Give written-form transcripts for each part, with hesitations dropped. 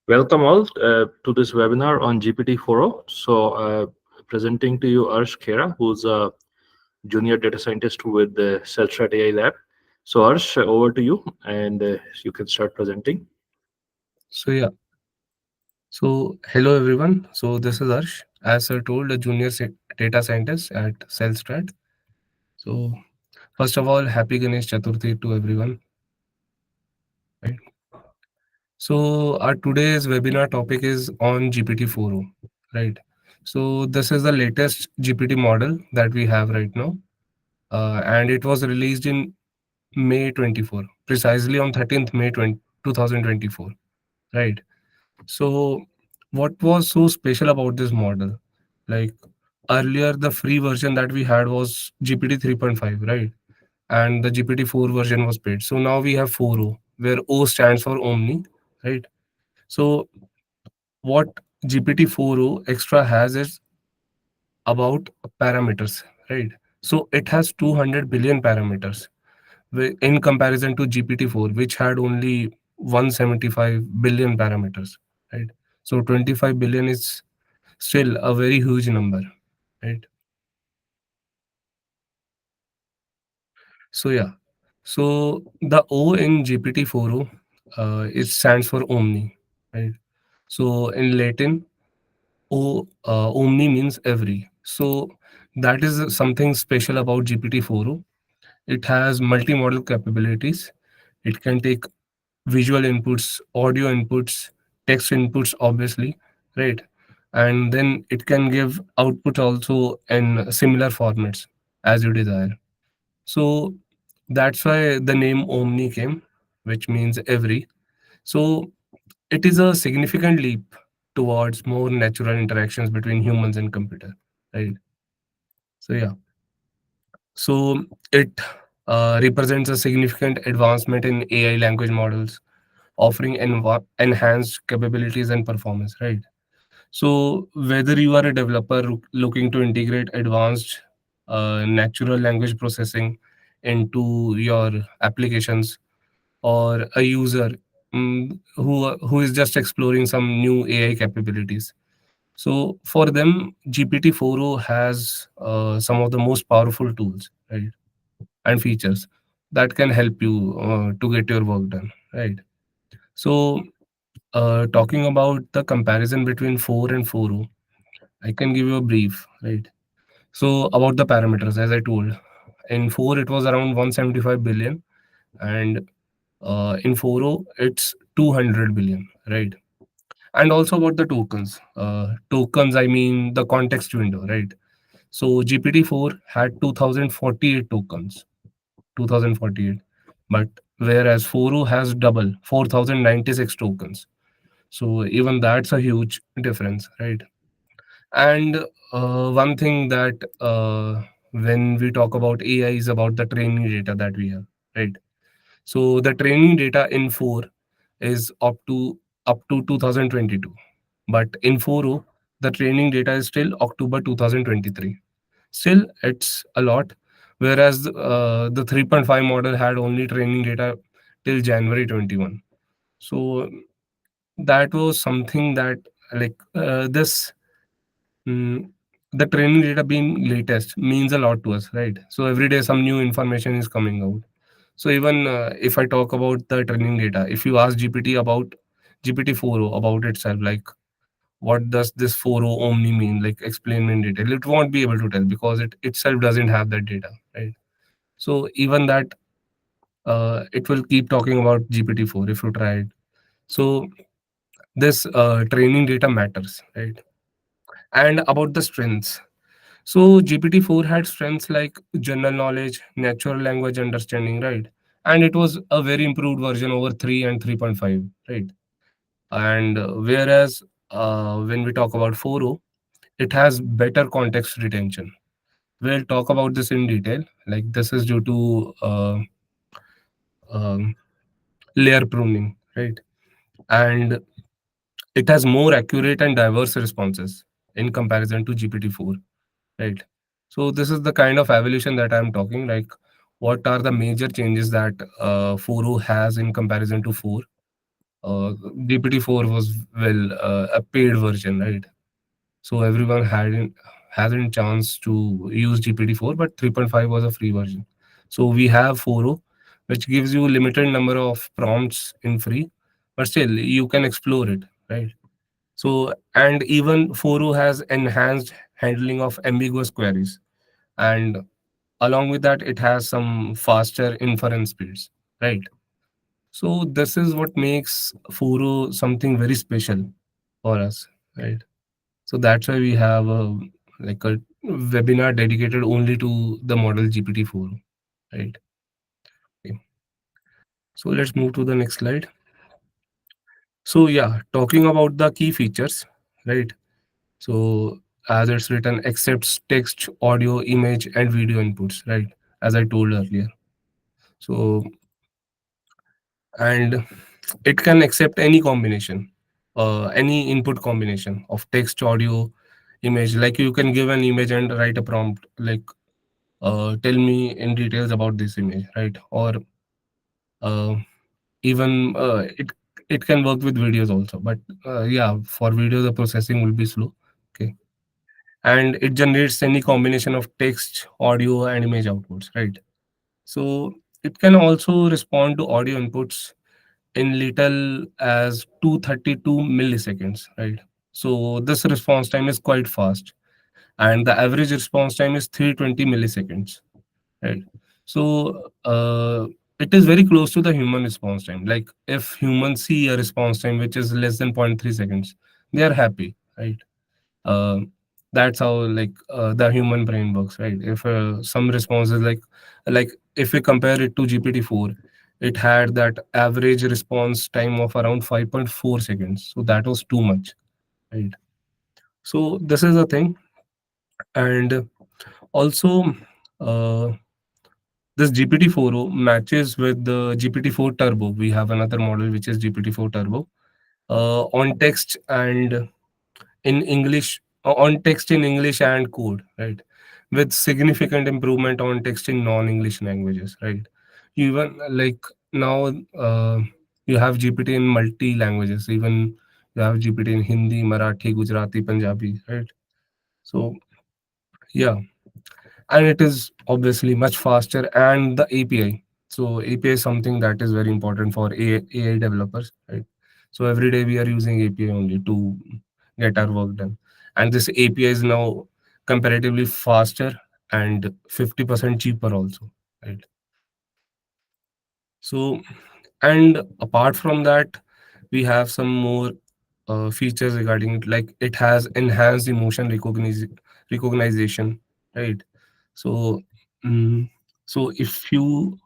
Welcome all to this webinar on GPT-4o. Presenting to you Arsh Khera, who's a junior data scientist with the CellStrat AI lab. So Arsh, over to you, and you can start presenting. So yeah, so hello everyone. So this is Arsh, as I told, a junior data scientist at CellStrat. So first of all, happy Ganesh Chaturthi to everyone. Right. So our today's webinar topic is on GPT-4o. Right. So this is the latest GPT model that we have right now, and it was released in May 24, precisely on 13th May 2024. Right. So, what was so special about this model? Like earlier, the free version that we had was GPT 3.5, right? And the GPT 4 version was paid. So now we have 4o, where O stands for Omni, right? So, what GPT 4o extra has is about parameters, right? So, it has 200 billion parameters in comparison to GPT-4, which had only 175 billion parameters, right? So 25 billion is still a very huge number, right? So yeah, so the O in GPT-4o, it stands for Omni, right? So in Latin, Omni means every. So that is something special about GPT-4o. It has multi-model capabilities. It can take visual inputs, audio inputs, text inputs, obviously, right? And then it can give output also in similar formats as you desire. So that's why the name Omni came, which means every. So it is a significant leap towards more natural interactions between humans and computer, right? So yeah, so it represents a significant advancement in AI language models offering enhanced capabilities and performance, right? So whether you are a developer looking to integrate advanced natural language processing into your applications, or a user who is just exploring some new AI capabilities, so for them GPT-4o has some of the most powerful tools, right, and features that can help you to get your work done, right? So talking about the comparison between 4 and 4o, I can give you a brief, right? So about the parameters, as I told, in 4 it was around 175 billion, and in 4o it's 200 billion, right? And also about the tokens. Tokens, I mean the context window, right? So GPT-4 had 2048 tokens, 2048, but whereas 4o has double, 4096 tokens. So even that's a huge difference, right? And one thing that when we talk about AI is about the training data that we have, right? So the training data in 4 is up to 2022, but in 4o the training data is still October 2023. Still, it's a lot. Whereas the 3.5 model had only training data till January 21. So that was something that, like, this the training data being latest means a lot to us, right? So every day some new information is coming out. So even if I talk about the training data, if you ask GPT about GPT-4o about itself, like what does this 4o omni mean, like explain in detail, it won't be able to tell because it itself doesn't have that data, right? So even that, it will keep talking about GPT-4 if you try it. So this training data matters, right? And about the strengths, so GPT-4 had strengths like general knowledge, natural language understanding, right? And it was a very improved version over 3 and 3.5, right? And whereas when we talk about 4o, it has better context retention. We'll talk about this in detail. Like this is due to um, layer pruning, right? And it has more accurate and diverse responses in comparison to GPT-4, right? So this is the kind of evolution that I'm talking. Like, what are the major changes that 4o has in comparison to 4? GPT-4 was a paid version, right? So everyone hadn't chance to use GPT-4, but 3.5 was a free version. So we have 4o, which gives you limited number of prompts in free, but still you can explore it, right? So and even 4o has enhanced handling of ambiguous queries, and along with that, it has some faster inference speeds, right? So this is what makes 4o something very special for us, right? So that's why we have a webinar dedicated only to the model GPT-4, right? Okay. So let's move to the next slide. So yeah, talking about the key features, right? So as it's written, accepts text, audio, image, and video inputs, right? As I told earlier. So and it can accept any combination, any input combination of text, audio, image. Like you can give an image and write a prompt like tell me in details about this image, right? Or uh, even it can work with videos also, but yeah, for video the processing will be slow. Okay. And it generates any combination of text, audio, and image outputs, right? So it can also respond to audio inputs in little as 232 milliseconds, right? So this response time is quite fast, and the average response time is 320 milliseconds, right? So it is very close to the human response time. Like if humans see a response time which is less than zero point 0.3 seconds, they are happy, right? uh, that's how the human brain works, right? If some response is like if we compare it to GPT-4, it had that average response time of around 5.4 seconds, so that was too much, right? So this is the thing. And also uh, this GPT-4o matches with the GPT-4 Turbo. We have another model which is GPT-4 Turbo on text and in English, on text in English and code, right? With significant improvement on text in non-English languages, right? Even like now, you have GPT in multi languages. Even you have GPT in Hindi, Marathi, Gujarati, Punjabi, right? So yeah, and it is obviously much faster. And the API. So API is something that is very important for AI developers, right? So every day we are using API only to get our work done, and this API is now comparatively faster and 50% cheaper also, right? So and apart from that, we have some more features regarding it, like it has enhanced emotion recognition, right? So mm, so if you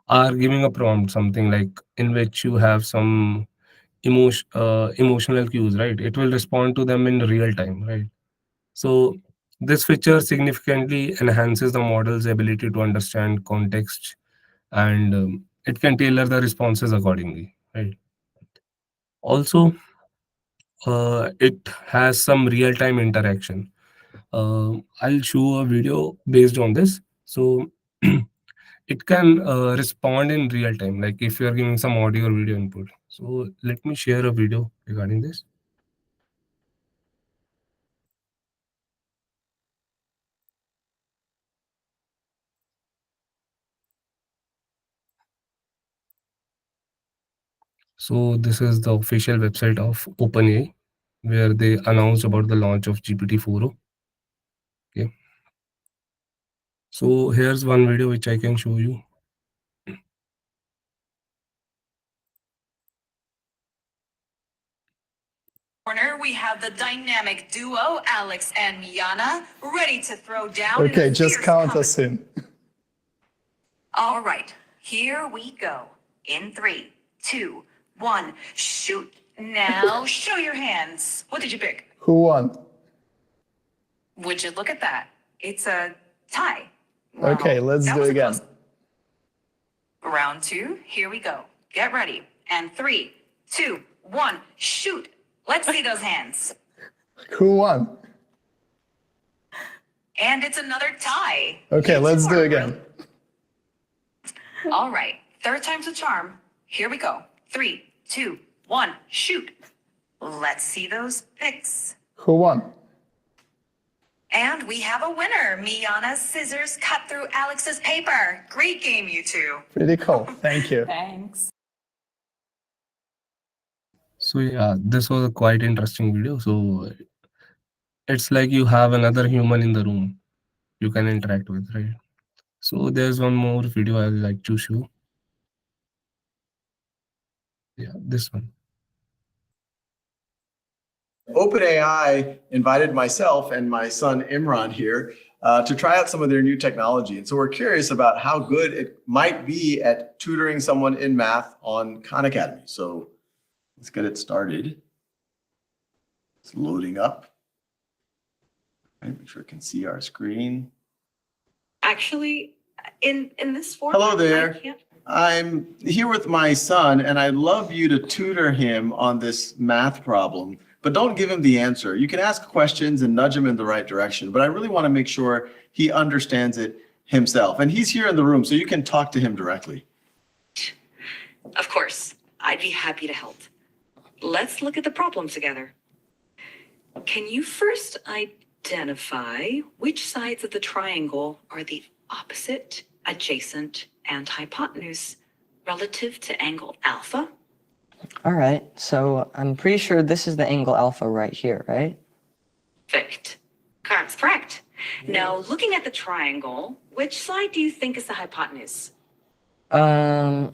are giving a prompt, something like in which you have some emotional cues, right? It will respond to them in real time, right? So this feature significantly enhances the model's ability to understand context, and it can tailor the responses accordingly, right? Also, it has some real-time interaction. I'll show a video based on this. So it can respond in real time, like if you are giving some audio or video input. So let me share a video regarding this. So this is the official website of OpenAI, where they announced about the launch of GPT-4o. Okay. So here's one video which I can show you. Corner, we have the dynamic duo, Alex and Miana, ready to throw down. Okay, just count us in. All right, here we go. In 3, 2, 1, shoot. Now show your hands. What did you pick? Who won? Would you look at that? It's a tie. Wow, Okay, let's that do was it a again. close- Round 2, here we go. Get ready. And 3, 2, 1, shoot. Let's see those hands. Who won? And it's another tie. Okay, You let's two do are it again. All right, third time's a charm. Here we go. 3, 2, 1, shoot. Let's see those pics. Who won? And we have a winner. Miana's scissors cut through Alex's paper. Great game, you two. Pretty cool. Thank you. Thanks. So yeah, this was a quite interesting video. So it's like you have another human in the room you can interact with, right? So there's one more video I'd like to show. Yeah, this one. OpenAI invited myself and my son Imran here to try out some of their new technology. And so we're curious about how good it might be at tutoring someone in math on Khan Academy. So let's get it started. It's loading up. Right, make sure it can see our screen. Actually, in this form, Hello there. I'm here with my son, and I'd love you to tutor him on this math problem, but don't give him the answer. You can ask questions and nudge him in the right direction, but I really want to make sure he understands it himself. And he's here in the room, so you can talk to him directly. Of course, I'd be happy to help. Let's look at the problem together. Can you first identify which sides of the triangle are the opposite, adjacent, and hypotenuse relative to angle alpha? All right, so I'm pretty sure this is the angle alpha right here, right? Perfect. That's correct. Now, looking at the triangle, which side do you think is the hypotenuse? Really,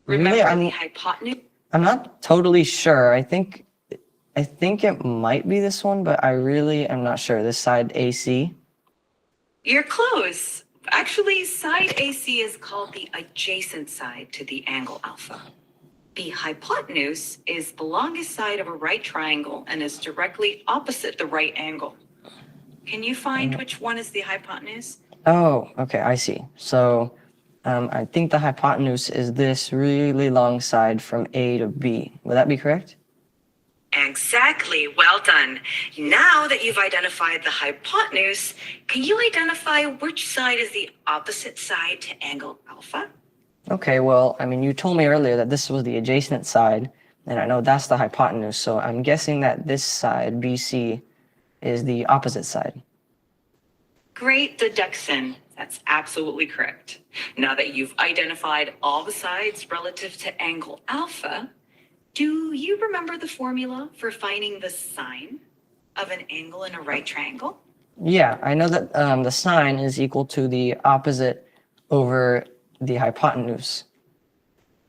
Remember the hypotenuse? I'm not totally sure. I think it might be this one, but I really am not sure. This side AC. You're close. Actually, side AC is called the adjacent side to the angle alpha. The hypotenuse is the longest side of a right triangle and is directly opposite the right angle. Can you find which one is the hypotenuse? Oh, okay, I see. So I think the hypotenuse is this really long side from A to B. Would that be correct? Exactly. Well done. Now that you've identified the hypotenuse, can you identify which side is the opposite side to angle alpha? Okay, well, I mean, you told me earlier that this was the adjacent side, and I know that's the hypotenuse, so I'm guessing that this side, BC, is the opposite side. Great deduction. That's absolutely correct. Now that you've identified all the sides relative to angle alpha, do you remember the formula for finding the sine of an angle in a right triangle? Yeah, I know that the sine is equal to the opposite over the hypotenuse.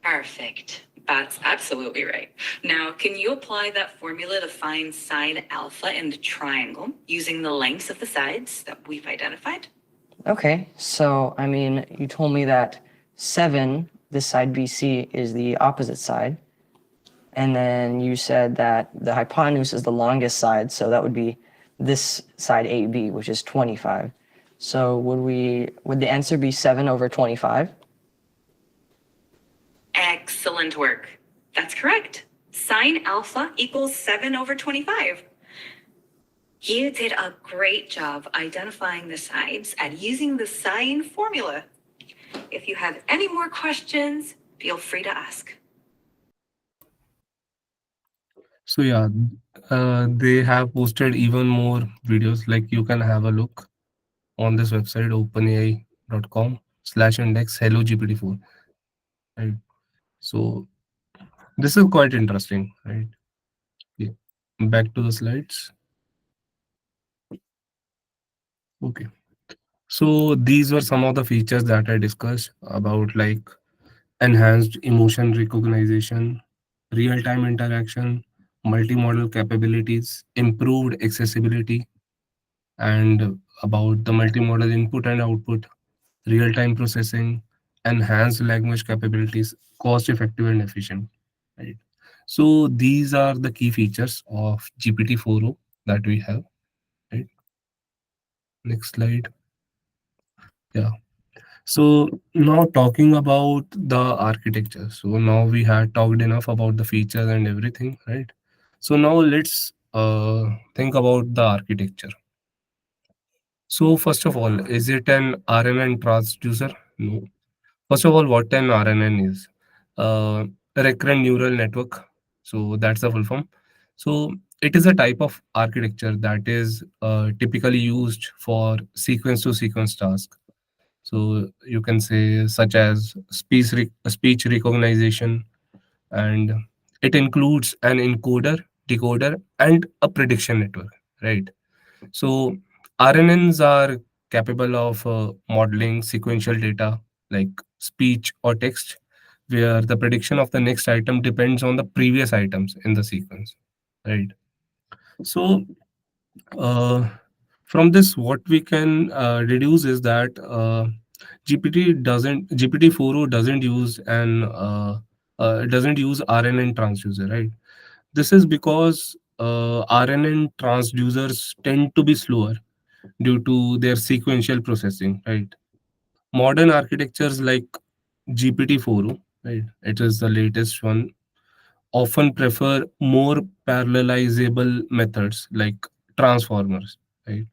Perfect. That's absolutely right. Now, can you apply that formula to find sine alpha in the triangle using the lengths of the sides that we've identified? Okay, so I mean, you told me that 7, this side BC, is the opposite side. And then you said that the hypotenuse is the longest side, so that would be this side AB, which is 25. So would the answer be 7 over 25? Excellent work. That's correct. Sine alpha equals 7 over 25. You did a great job identifying the sides and using the sine formula. If you have any more questions, feel free to ask. So yeah, they have posted even more videos. Like you can have a look on this website, openai.com/index hello GPT-4. Right. So this is quite interesting, right? Yeah. Back to the slides. Okay. So these were some of the features that I discussed about, like enhanced emotion recognition, real-time interaction, multimodal capabilities, improved accessibility, and about the multimodal input and output, real-time processing, enhanced language capabilities, cost-effective and efficient. Right. So these are the key features of GPT-4o that we have. Right. Next slide. Yeah. So now talking about the architecture. So now we had talked enough about the features and everything, right? So now let's think about the architecture. So first of all, is it an RNN transducer? No. First of all, what an RNN is? recurrent neural network. So that's the full form. So it is a type of architecture that is typically used for sequence to sequence tasks. So you can say such as speech recognition, and it includes an encoder, decoder, and a prediction network, right? So RNNs are capable of modeling sequential data like speech or text, where the prediction of the next item depends on the previous items in the sequence, right? So uh, from this, what we can deduce is that GPT-4o doesn't use RNN transducer, right? This is because RNN transducers tend to be slower due to their sequential processing, right? Modern architectures like GPT-4o, right? It is the latest one, often prefer more parallelizable methods like transformers, right?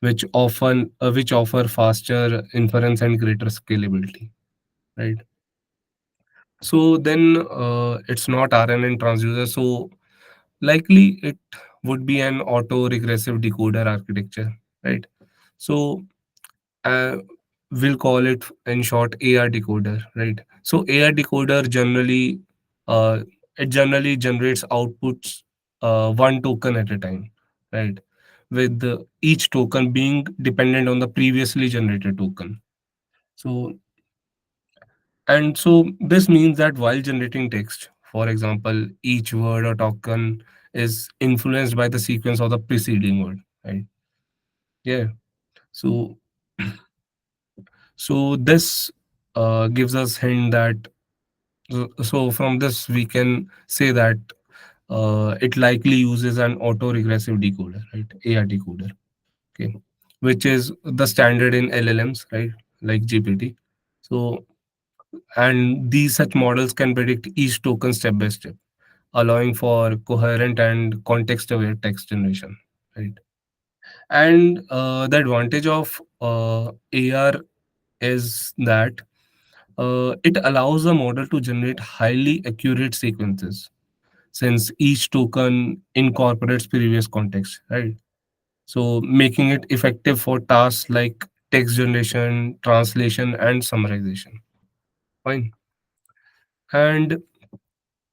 Which offer faster inference and greater scalability, right? So then it's not RNN transducer. So likely it would be an auto regressive decoder architecture, right? So uh, we'll call it in short AR decoder, right? So AR decoder uh, generally generates outputs one token at a time, right? With each token being dependent on the previously generated token. So so this means that while generating text, for example, each word or token is influenced by the sequence of the preceding word, right? Yeah. So this gives us hint that so from this we can say that it likely uses an auto-regressive decoder, right? AR decoder, okay, which is the standard in LLMs, right? Like GPT. So and these such models can predict each token step by step, allowing for coherent and context-aware text generation, right? And the advantage of AR is that it allows the model to generate highly accurate sequences since each token incorporates previous context, right? So making it effective for tasks like text generation, translation, and summarization. Fine. And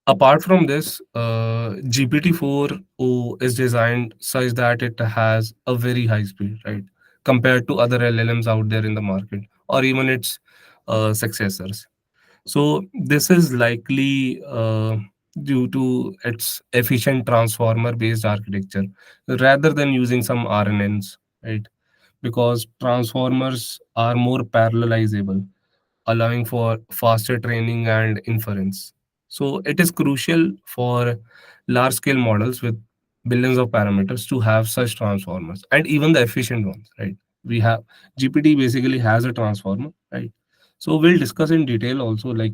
apart from this, GPT-4o is designed such that it has a very high speed, right? Compared to other LLMs out there in the market or even its successors. So this is likely due to its efficient transformer-based architecture rather than using some RNNs, right? Because transformers are more parallelizable, allowing for faster training and inference. So it is crucial for large-scale models with billions of parameters to have such transformers and even the efficient ones, right? We have GPT basically has a transformer, right? So we'll discuss in detail also like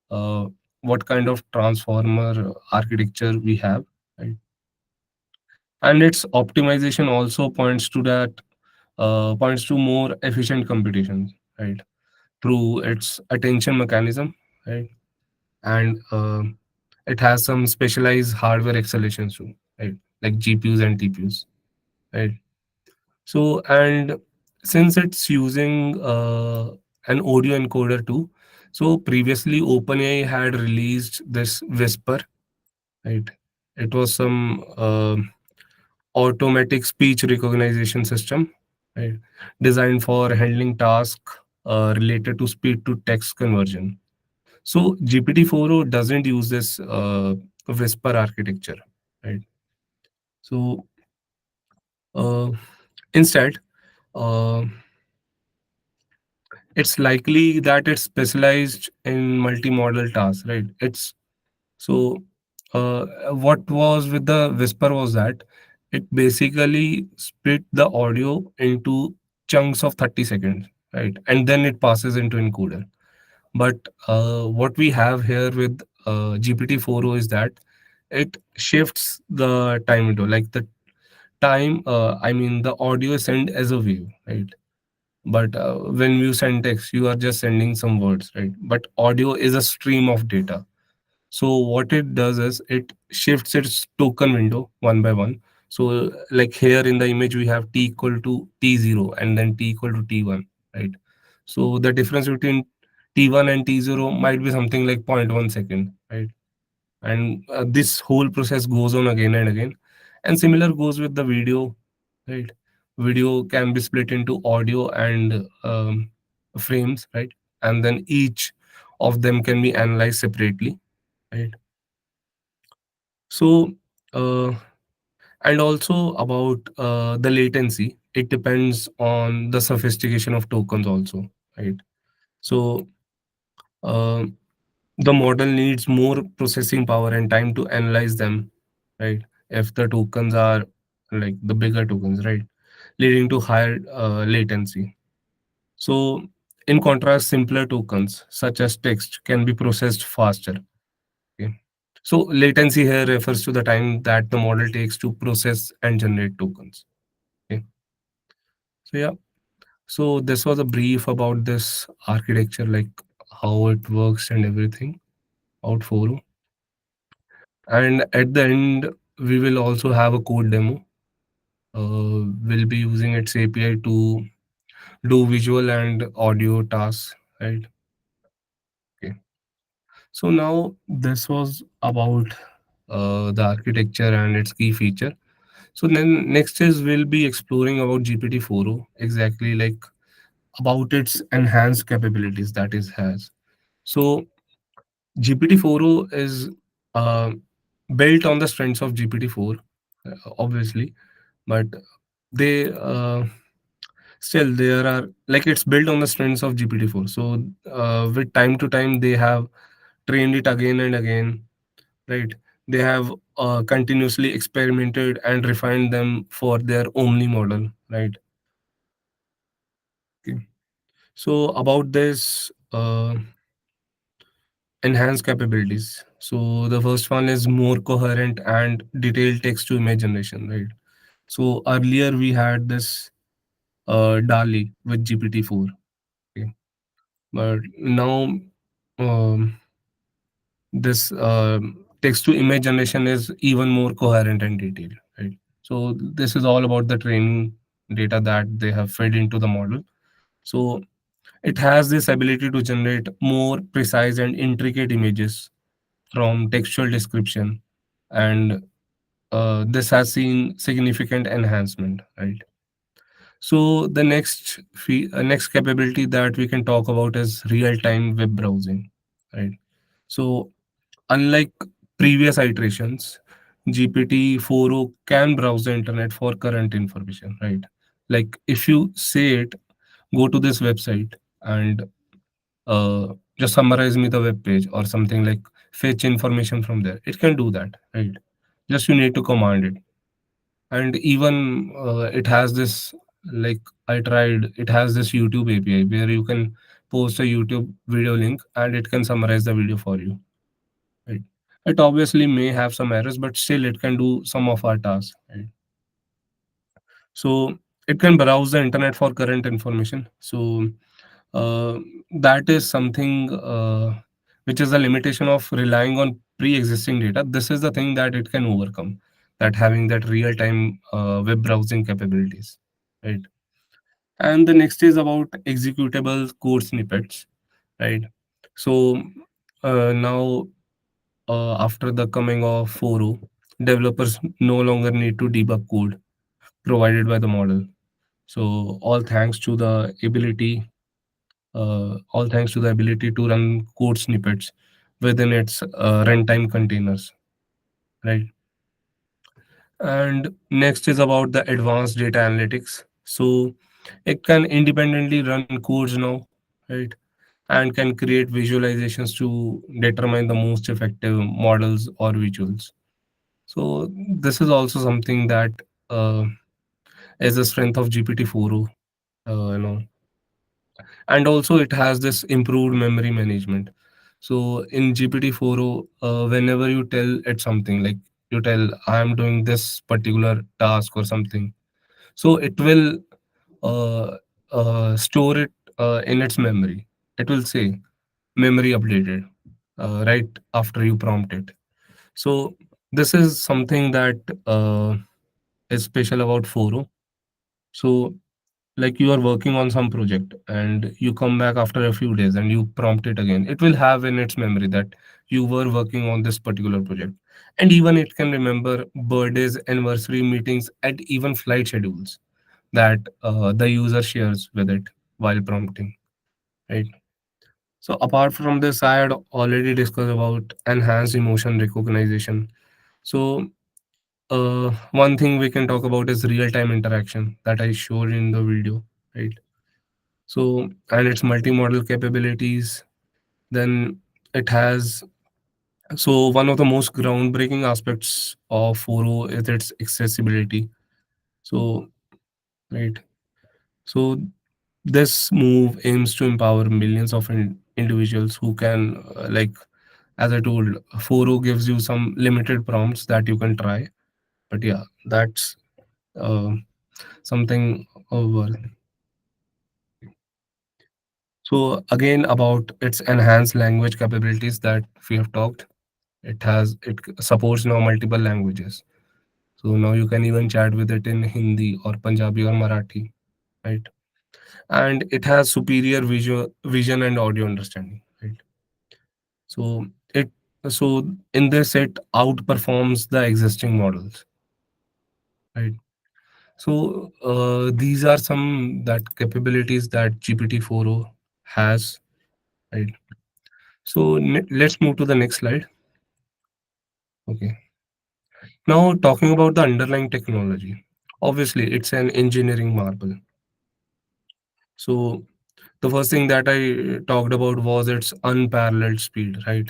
uh, what kind of transformer architecture we have, right? And its optimization also points to more efficient computations, right? Through its attention mechanism, right? And it has some specialized hardware accelerations too, right? Like GPUs and TPUs, right? So and since it's using an audio encoder too, so previously OpenAI had released this Whisper, right? It was some automatic speech recognition system, right? Designed for handling tasks related to speech to text conversion. So GPT-4o doesn't use this Whisper architecture, right? So instead, uh, it's likely that it's specialized in multimodal tasks, right? It's so what was with the Whisper was that it basically split the audio into chunks of 30 seconds, right? And then it passes into encoder. But what we have here with GPT-4o is that it shifts the time window, like the time, I mean, the audio is sent as a wave, right? But when you send text, you are just sending some words, right? But audio is a stream of data. So what it does is it shifts its token window one by one. So like here in the image we have t equal to t0 and then t equal to t1, right? So the difference between t1 and t0 might be something like 0.1 second, right? And this whole process goes on again and again. And similar goes with the video, right? Video can be split into audio and frames, right? And then each of them can be analyzed separately, right? So uh, and also about the latency, it depends on the sophistication of tokens also, right? So uh, the model needs more processing power and time to analyze them, right? If the tokens are like the bigger tokens, right, leading to higher latency. So in contrast, simpler tokens such as text can be processed faster. Okay. So latency here refers to the time that the model takes to process and generate tokens. Okay. So yeah, so this was a brief about this architecture, like how it works and everything out for. And at the end, we will also have a code demo. We'll be using its API to do visual and audio tasks, right? Okay. So now this was about the architecture and its key feature. So then next is we'll be exploring about GPT-4o, exactly like about its enhanced capabilities that it has. So GPT-4o is uh, built on the strengths of GPT-4, obviously, but they still there are like it's built on the strengths of GPT-4. So with time to time they have trained it again and again, right? They have continuously experimented and refined them for their Omni model, right? Okay. So about this enhanced capabilities. So the first one is more coherent and detailed text to image generation, right? So earlier we had this DALI with GPT-4, okay? But now um, this text to image generation is even more coherent and detailed, right? So this is all about the training data that they have fed into the model. So it has this ability to generate more precise and intricate images from textual description, and this has seen significant enhancement, right? So the next capability that we can talk about is real-time web browsing, right? So unlike previous iterations, GPT-4o can browse the internet for current information, right? Like if you say it, go to this website and uh, just summarize me the web page or something, like fetch information from there. It can do that, right? Just you need to command it. And even it has this, like I tried, it has this YouTube API where you can post a YouTube video link and it can summarize the video for you, right? It obviously may have some errors, but still it can do some of our tasks, right? So it can browse the internet for current information. So uh, that is something which is a limitation of relying on pre-existing data. This is the thing that it can overcome, that having that real-time web browsing capabilities, right? And the next is about executable code snippets, right? So now after the coming of 4o, developers no longer need to debug code provided by the model. So all thanks to the ability to run code snippets within its runtime containers, right? And next is about the advanced data analytics. So it can independently run codes now, right? And can create visualizations to determine the most effective models or visuals. So this is also something that uh, is a strength of GPT-4o, you know. And also it has this improved memory management. So in GPT-4o, whenever you tell it something, like you tell I am doing this particular task or something, so it will uh, store it in its memory. It will say memory updated, right after you prompt it. So this is something that is special about 4o. So like you are working on some project and you come back after a few days and you prompt it again, it will have in its memory that you were working on this particular project, and even it can remember birthdays, anniversary, meetings, and even flight schedules that the user shares with it while prompting, right? So apart from this, I had already discussed about enhanced emotion recognition. So one thing we can talk about is real-time interaction that I showed in the video, right? So, and its multimodal capabilities. Then it has, so one of the most groundbreaking aspects of 4o is its accessibility. So, right. So this move aims to empower millions of individuals who can, like, as I told, 4o gives you some limited prompts that you can try. But yeah, that's uh, something over. So again, about its enhanced language capabilities that we have talked, it supports now multiple languages. So now you can even chat with it in Hindi or Punjabi or Marathi, right? And it has superior vision and audio understanding, right? So it so in this it outperforms the existing models, right? So these are some that capabilities that GPT-4o has, right? So let's move to the next slide. Okay. Now talking about the underlying technology. Obviously, it's an engineering marvel. So the first thing that I talked about was its unparalleled speed, right?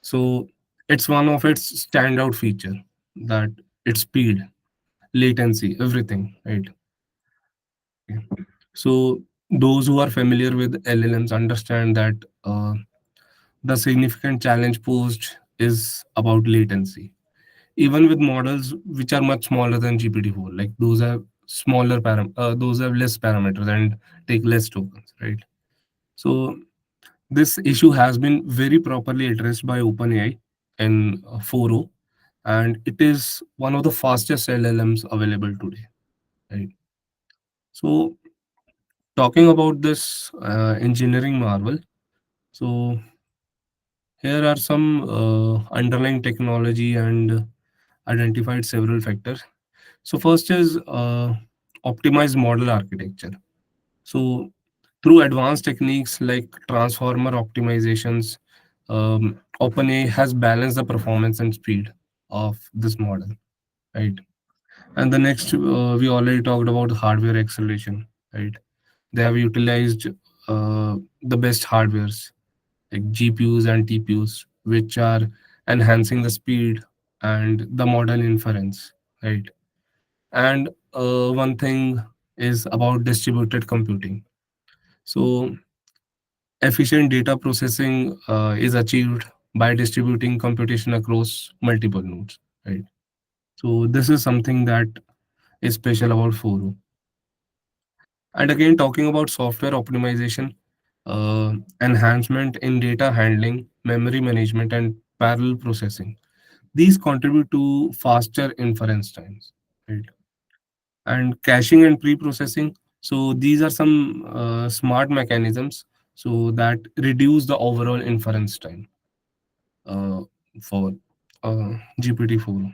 So it's one of its standout feature, that its speed, latency, everything, right? Okay. So those who are familiar with LLMs understand that the significant challenge posed is about latency. Even with models which are much smaller than GPT-4, like those have those have less parameters and take less tokens, right? So this issue has been very properly addressed by OpenAI in 4o, and it is one of the fastest LLMs available today, right? So talking about this engineering marvel, so here are some underlying technology and identified several factors. So first is optimized model architecture. So through advanced techniques like transformer optimizations, OpenAI has balanced the performance and speed of this model, right? And the next, we already talked about hardware acceleration, right? They have utilized the best hardwares like GPUs and TPUs, which are enhancing the speed and the model inference, right? And one thing is about distributed computing. So efficient data processing is achieved by distributing computation across multiple nodes, right? So this is something that is special about 4o. And again, talking about software optimization, enhancement in data handling, memory management, and parallel processing. These contribute to faster inference times, right? And caching and pre-processing. So these are some smart mechanisms so that reduce the overall inference time uh, for GPT-4,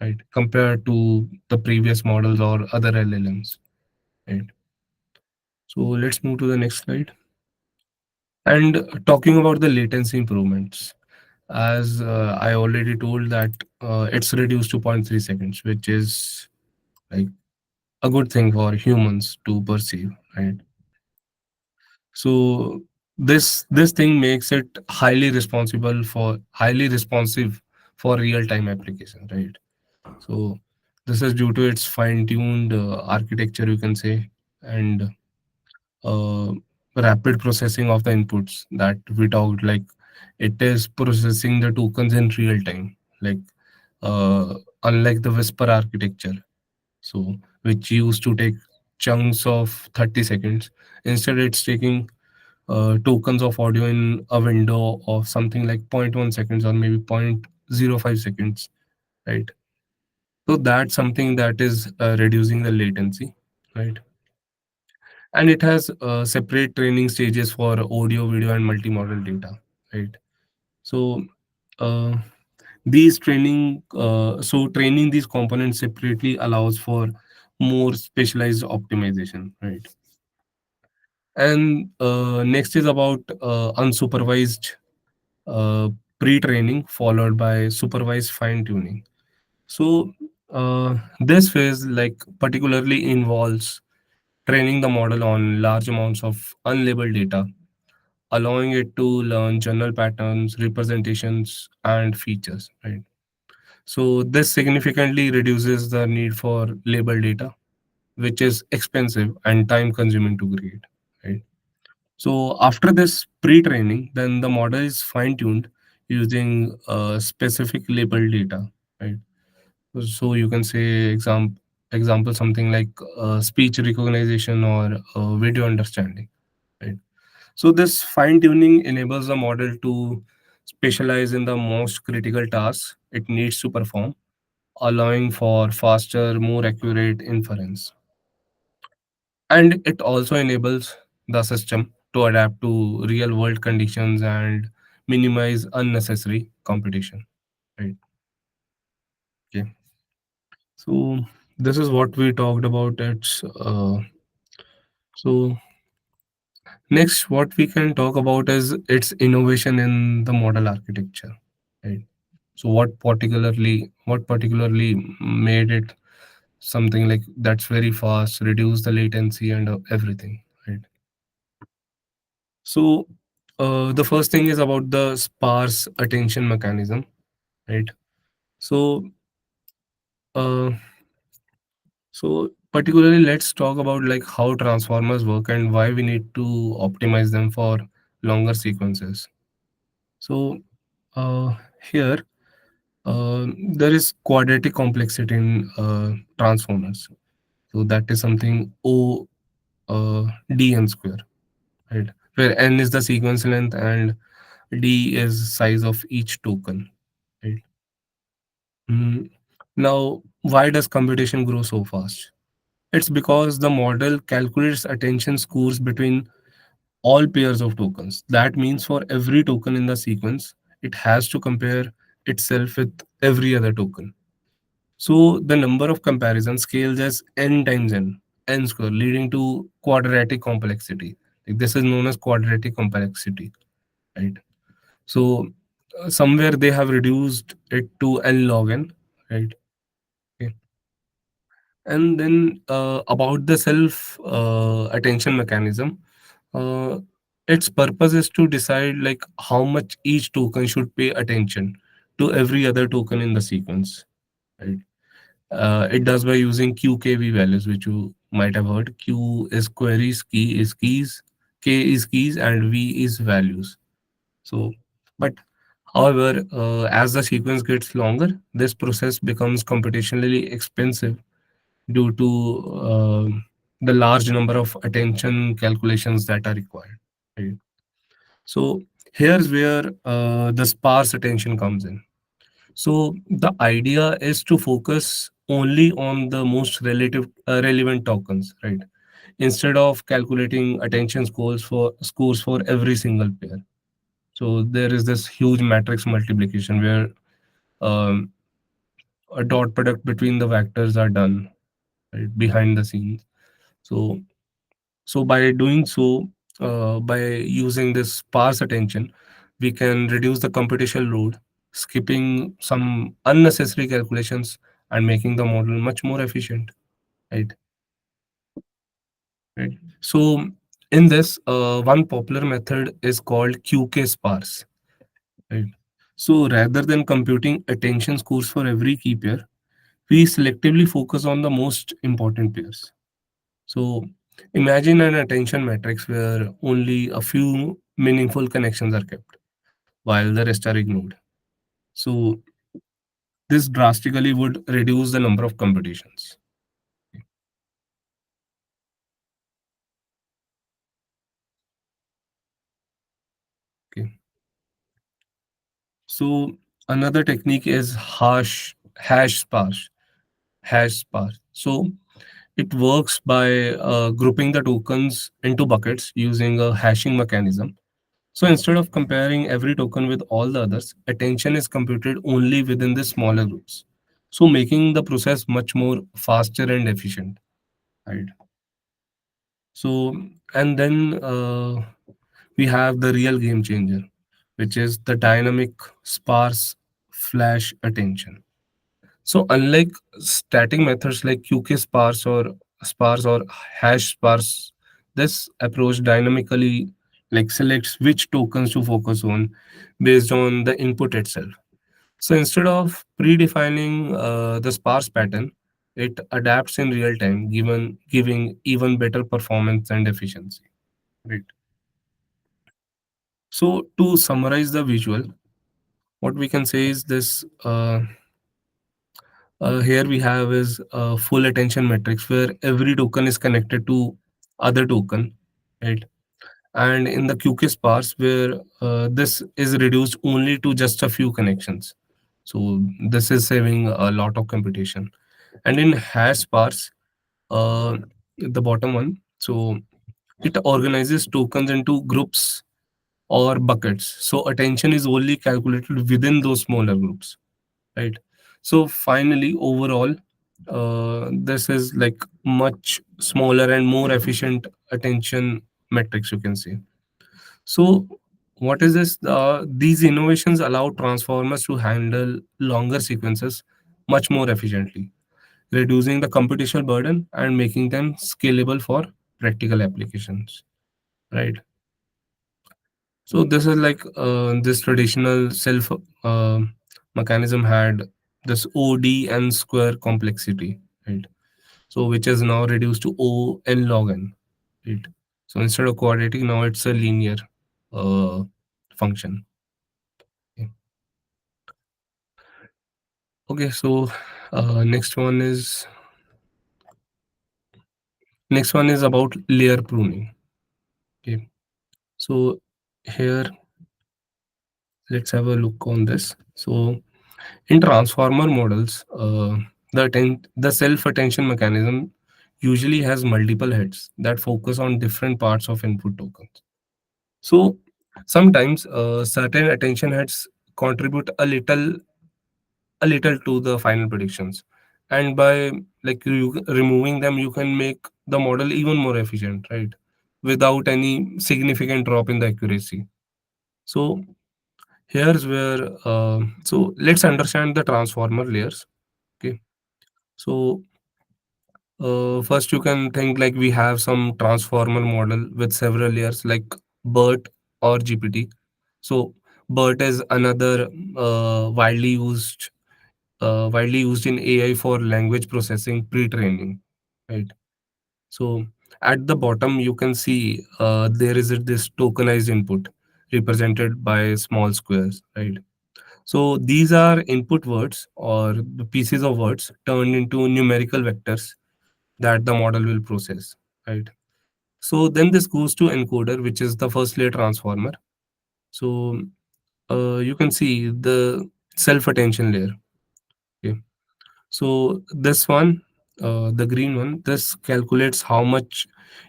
right? Compared to the previous models or other LLMs, right? So let's move to the next slide. And talking about the latency improvements, as I already told that it's reduced to zero point 0.3 seconds, which is like a good thing for humans to perceive, right? So this thing makes it highly responsive for real time application, right? So this is due to its fine tuned architecture, you can say, and uh, rapid processing of the inputs that we talked, like it is processing the tokens in real time, like uh, unlike the whisper architecture, so which used to take chunks of 30 seconds. Instead it's taking tokens of audio in a window of something like zero point 0.1 seconds or maybe 0.05 seconds, right? So that's something that is reducing the latency, right? And it has separate training stages for audio, video, and multimodal data, right? So uh, training these components separately allows for more specialized optimization, right? And next is about unsupervised uh, pre-training followed by supervised fine-tuning. So this phase like particularly involves training the model on large amounts of unlabeled data, allowing it to learn general patterns, representations, and features, right? So this significantly reduces the need for labeled data, which is expensive and time consuming to create, right? So after this pre-training, then the model is fine-tuned using specific labeled data, right? So you can say example something like speech recognition or video understanding, right? So this fine-tuning enables the model to specialize in the most critical tasks it needs to perform, allowing for faster, more accurate inference. And it also enables the system to adapt to real world conditions and minimize unnecessary competition, right? Okay. So this is what we talked about. It's so next what we can talk about is its innovation in the model architecture, right? So what particularly made it something like that's very fast, reduce the latency and everything, right? So the first thing is about the sparse attention mechanism, right? So uh, so particularly let's talk about like how transformers work and why we need to optimize them for longer sequences. So uh, here there is quadratic complexity in transformers. So that is something O dn square, right? Where n is the sequence length and d is size of each token, right? Mm, Now, why does computation grow so fast? It's because the model calculates attention scores between all pairs of tokens. That means for every token in the sequence, it has to compare itself with every other token. So the number of comparisons scales as n times n square, leading to quadratic complexity. Like this is known as quadratic complexity, right? So somewhere they have reduced it to n log n, right? Okay. And then about the self attention mechanism, uh, its purpose is to decide like how much each token should pay attention to every other token in the sequence, right? It does by using QKV values, which you might have heard. Q is queries, key is keys, K is keys, and V is values. So, but however, as the sequence gets longer, this process becomes computationally expensive due to the large number of attention calculations that are required. Right? So here's where the sparse attention comes in. So the idea is to focus only on the most relevant tokens, right? Instead of calculating attention scores for every single pair. So there is this huge matrix multiplication where um, a dot product between the vectors are done, right, behind the scenes. So by doing so, by using this sparse attention, we can reduce the computational load, skipping some unnecessary calculations and making the model much more efficient, right? Right. So in this, one popular method is called QK sparse, right? So rather than computing attention scores for every key pair, we selectively focus on the most important pairs. So imagine an attention matrix where only a few meaningful connections are kept while the rest are ignored. So this drastically would reduce the number of computations. So another technique is hash sparse. So it works by grouping the tokens into buckets using a hashing mechanism. So instead of comparing every token with all the others, attention is computed only within the smaller groups. So making the process much more faster and efficient. Right. So and then we have the real game changer, which is the dynamic sparse flash attention. So unlike static methods like QK sparse or hash sparse, this approach dynamically like selects which tokens to focus on based on the input itself. So instead of predefining the sparse pattern, it adapts in real time, giving even better performance and efficiency. Right. So to summarize the visual, what we can say is this. Here we have is a full attention matrix where every token is connected to other token, right? And in the QK sparse where this is reduced only to just a few connections. So this is saving a lot of computation. And in hash sparse, the bottom one, so it organizes tokens into groups or buckets. So attention is only calculated within those smaller groups, right? So finally, overall, this is like much smaller and more efficient attention metrics, you can say. So what is this? These innovations allow transformers to handle longer sequences much more efficiently, reducing the computational burden and making them scalable for practical applications, right? So this is like this traditional self mechanism had this OD and square complexity, right? So which is now reduced to O n log n, right? So instead of quadratic, now it's a linear uh, function. Okay. Okay, so next one is about layer pruning. Okay, so here let's have a look on this. So in transformer models, the self-attention mechanism usually has multiple heads that focus on different parts of input tokens. So sometimes certain attention heads contribute a little to the final predictions, and by like removing them, you can make the model even more efficient, right? Without any significant drop in the accuracy. So here's where so let's understand the transformer layers. Okay. So first you can think like we have some transformer model with several layers like BERT or GPT. So BERT is another widely used in AI for language processing pre-training, right? So at the bottom you can see there is this tokenized input represented by small squares, right? So these are input words or the pieces of words turned into numerical vectors that the model will process, right? So then this goes to encoder, which is the first layer transformer. So you can see the self attention layer. Okay. So this one, the green one, this calculates how much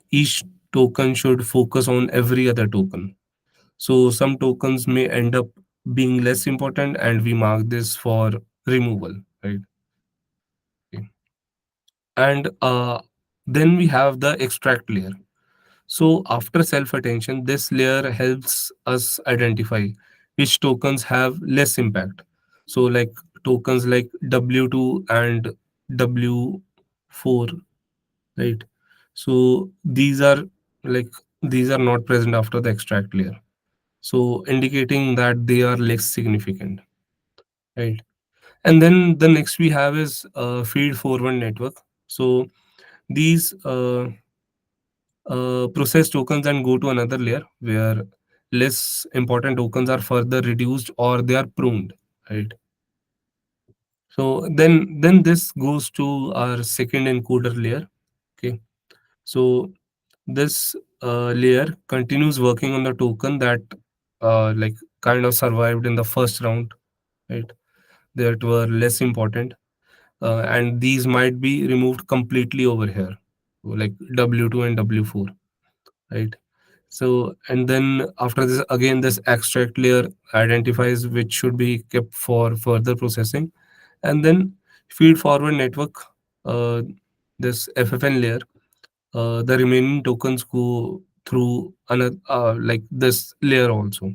each token should focus on every other token. So some tokens may end up being less important, and we mark this for removal, right? Okay. And then we have the extract layer. So after self-attention, this layer helps us identify which tokens have less impact. So like tokens like W2 and W4, right? So like these are not present after the extract layer. So indicating that they are less significant, right? And then the next we have is feed forward network. So these process tokens and go to another layer where less important tokens are further reduced or they are pruned, right? So then this goes to our second encoder layer. Okay, so this layer continues working on the token that like kind of survived in the first round right? That were less important, and these might be removed completely over here, like W2 and W4, right? So, and then after this, again, this extract layer identifies which should be kept for further processing, and then feed forward network, uh, this FFN layer, the remaining tokens go through another, like this layer also.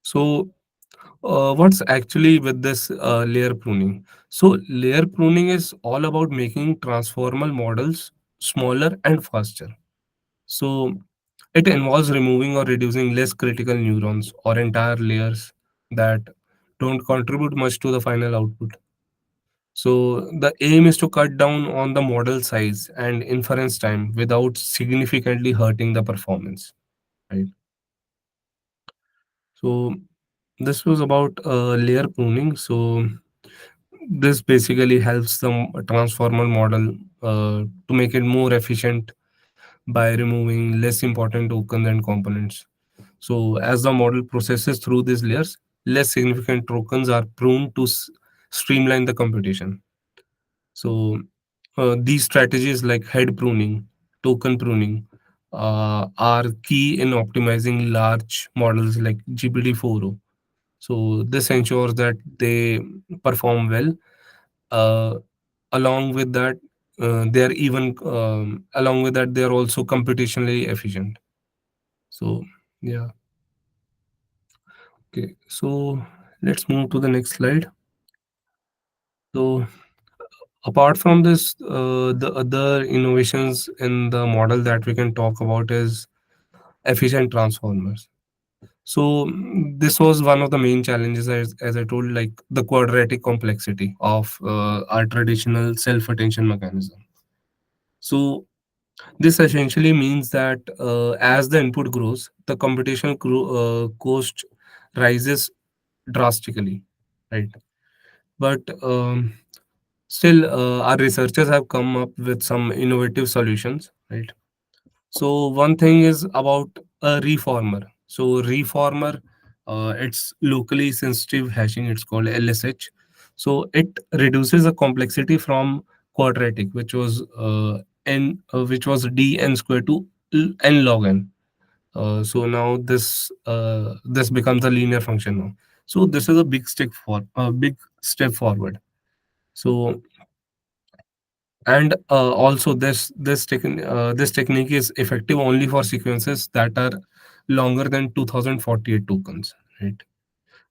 So, what's actually with this layer pruning? So, layer pruning is all about making transformal models smaller and faster. So, it involves removing or reducing less critical neurons or entire layers that don't contribute much to the final output. So, the aim is to cut down on the model size and inference time without significantly hurting the performance. Right. So, this was about layer pruning. So, this basically helps the transformer model to make it more efficient by removing less important tokens and components. So, as the model processes through these layers, less significant tokens are pruned to streamline the computation. So, these strategies like head pruning, token pruning, are key in optimizing large models like GPT-4o. So, this ensures that they perform well. Uh, Along with that, they are even along with that they are also computationally efficient. So, yeah. Okay, so let's move to the next slide. So, apart from this, the other innovations in the model that we can talk about is efficient transformers. So, this was one of the main challenges, as I told, like the quadratic complexity of our traditional self-attention mechanism. So, this essentially means that as the input grows, the computational cost rises drastically, right? But still, our researchers have come up with some innovative solutions, right? So one thing is about a reformer. So reformer, it's locally sensitive hashing. It's called LSH. So it reduces the complexity from quadratic, which was dn square to n log n. So now this becomes a linear function now. So this is a big step forward. So and also this technique is effective only for sequences that are longer than 2048 tokens, right?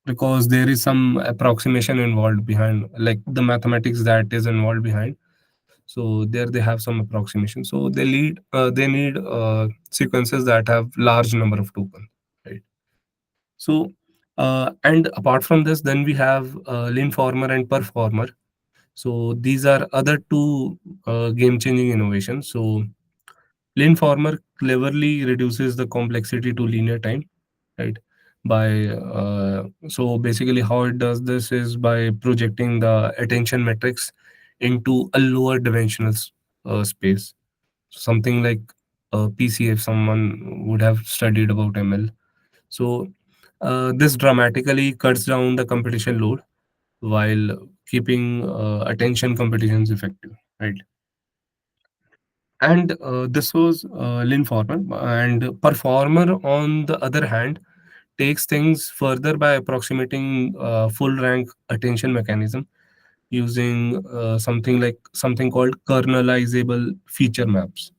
Because there is some approximation involved behind, like the mathematics that is involved behind. So there they have some approximation, so they need sequences that have large number of tokens, right? So and apart from this, then we have linformer and performer. So these are other two game-changing innovations. So linformer cleverly reduces the complexity to linear time, right? By so basically, how it does this is by projecting the attention metrics into a lower dimensional space. Something like PC, if someone would have studied about ML. So this dramatically cuts down the competition load while keeping attention competitions effective, right? And this was linformer. And performer, on the other hand, takes things further by approximating full rank attention mechanism using something called kernelizable feature maps.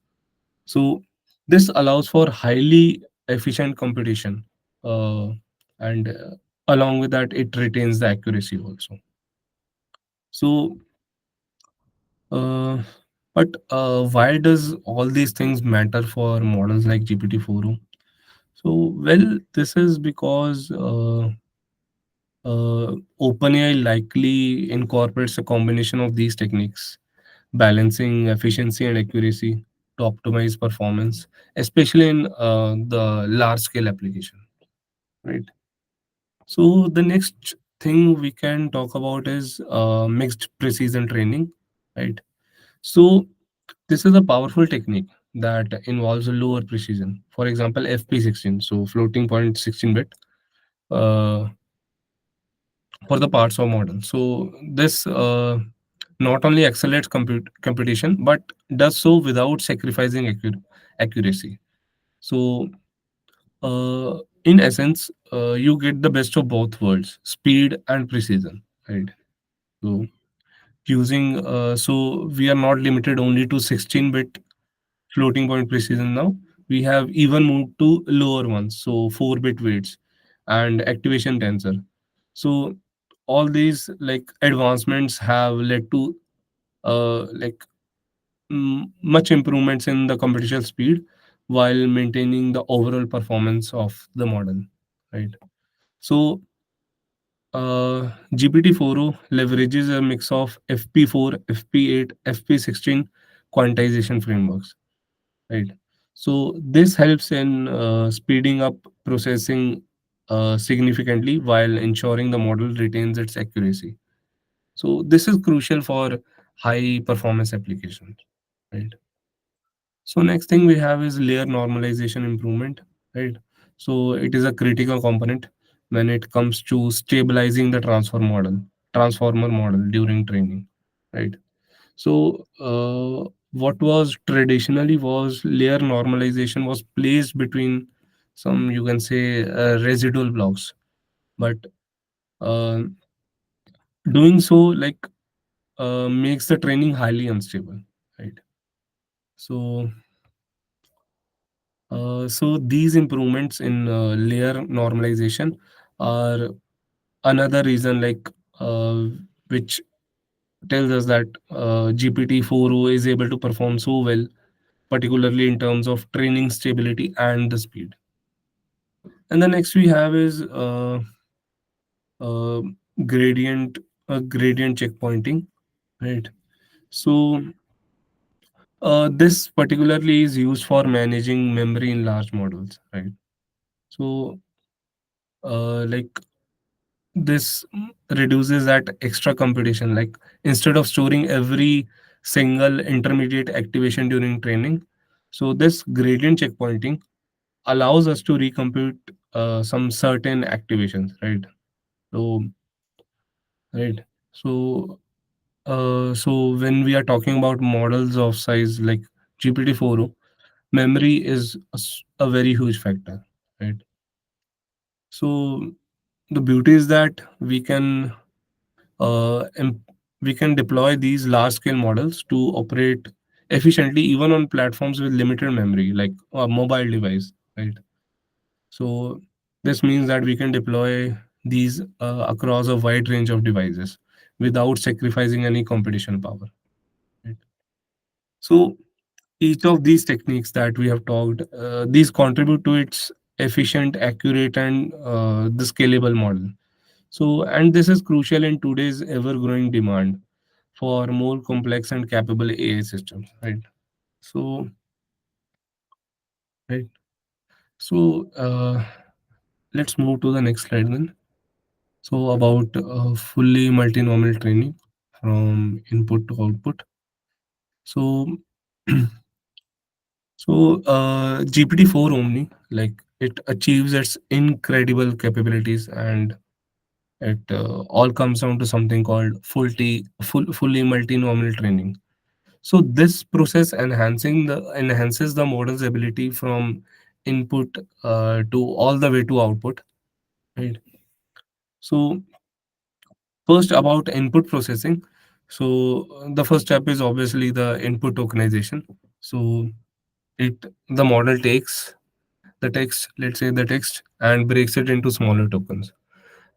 So this allows for highly efficient computation, uh, and along with that, it retains the accuracy also. So, uh, but why does all these things matter for models like GPT-4o? So, well, this is because OpenAI likely incorporates a combination of these techniques, balancing efficiency and accuracy to optimize performance, especially in the large scale application, right? So the next thing we can talk about is mixed precision training, right? So this is a powerful technique that involves a lower precision. For example, FP16, so floating point 16 bit, uh, for the parts of model. So this not only accelerates computation but does so without sacrificing accuracy. So in essence, you get the best of both worlds, speed and precision, right? So using so we are not limited only to 16-bit floating point precision now. We have even moved to lower ones, so 4-bit weights and activation tensor. So all these like advancements have led to like much improvements in the computational speed while maintaining the overall performance of the model, right? So GPT-4o leverages a mix of FP4, FP8, FP16 quantization frameworks, right? So this helps in speeding up processing significantly while ensuring the model retains its accuracy. So this is crucial for high performance applications, right? So next thing we have is layer normalization improvement, right? So it is a critical component when it comes to stabilizing the transformer model during training, right? So what was traditionally was layer normalization was placed between some, you can say, residual blocks, but uh, doing so like makes the training highly unstable, right? So so these improvements in layer normalization are another reason which tells us that GPT-4o is able to perform so well, particularly in terms of training stability and the speed. And the next we have is uh, gradient gradient checkpointing, right? So this particularly is used for managing memory in large models, right? So like this reduces that extra computation. Like instead of storing every single intermediate activation during training, so this gradient checkpointing allows us to recompute some certain activations, right? So right. So so when we are talking about models of size like GPT-4o, memory is a very huge factor, right? So the beauty is that and we can deploy these large scale models to operate efficiently even on platforms with limited memory like a mobile device, right? So this means that we can deploy these across a wide range of devices without sacrificing any computational power, right? So each of these techniques that we have talked, these contribute to its efficient, accurate, and the scalable model. So, and this is crucial in today's ever-growing demand for more complex and capable AI systems, right? So, right. So, let's move to the next slide then. So, about fully multinomial training from input to output. So, GPT-4 Omni, like it achieves its incredible capabilities, and it all comes down to something called fully multinomial training. So this process enhances the model's ability from input to all the way to output, right? So first about input processing. So the first step is obviously the input tokenization. So it the model takes the text, let's say the text, and breaks it into smaller tokens.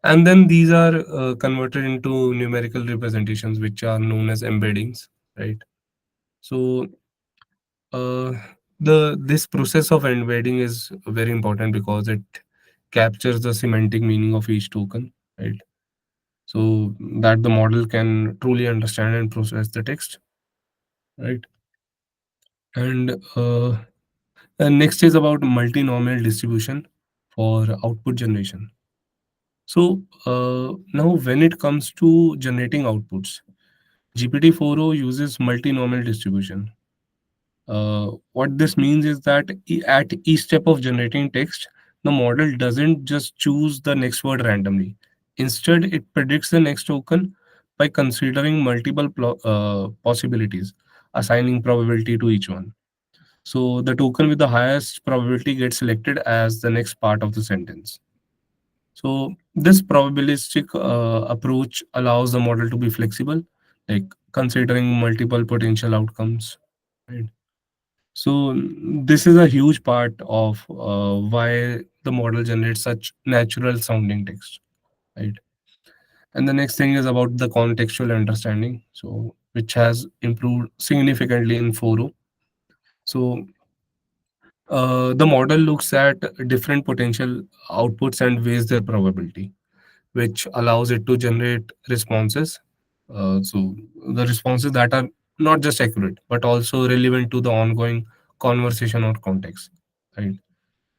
And then these are converted into numerical representations, which are known as embeddings, right? So uh, the this process of embedding is very important because it captures the semantic meaning of each token, right? So that the model can truly understand and process the text, right? And next is about multinomial distribution for output generation. So now when it comes to generating outputs, GPT-4o uses multinomial distribution. What this means is that at each step of generating text, the model doesn't just choose the next word randomly. Instead, it predicts the next token by considering multiple possibilities, assigning probability to each one. So the token with the highest probability gets selected as the next part of the sentence. So this probabilistic approach allows the model to be flexible, like considering multiple potential outcomes. Right? So this is a huge part of why the model generates such natural sounding text. Right? And the next thing is about the contextual understanding, so which has improved significantly in 4o. So the model looks at different potential outputs and weighs their probability, which allows it to generate responses. So the responses that are not just accurate but also relevant to the ongoing conversation or context. Right.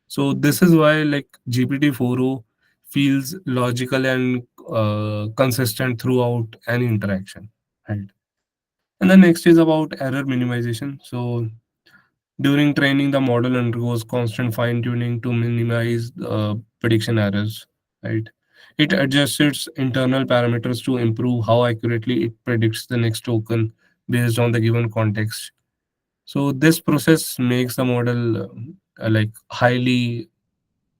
So this is why like GPT-4o feels logical and consistent throughout any interaction. Right. And the next is about error minimization. So during training, the model undergoes constant fine tuning to minimize prediction errors. Right. It adjusts its internal parameters to improve how accurately it predicts the next token based on the given context. So this process makes the model like highly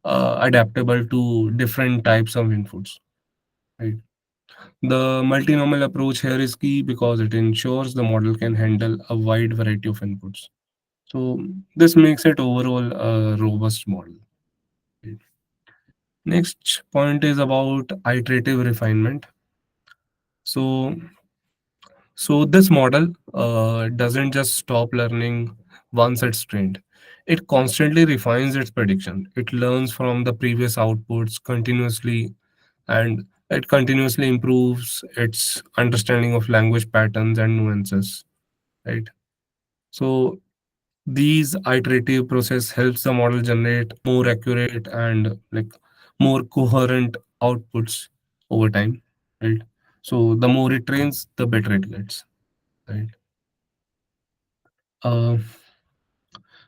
adaptable to different types of inputs. Right. The multinomial approach here is key because it ensures the model can handle a wide variety of inputs. So this makes it overall a robust model. Right. Next point is about iterative refinement. So this model doesn't just stop learning once it's trained. It constantly refines its prediction. It learns from the previous outputs continuously, and it continuously improves its understanding of language patterns and nuances. Right. So these iterative process helps the model generate more accurate and like more coherent outputs over time. Right. So the more it trains, the better it gets. Right. Uh,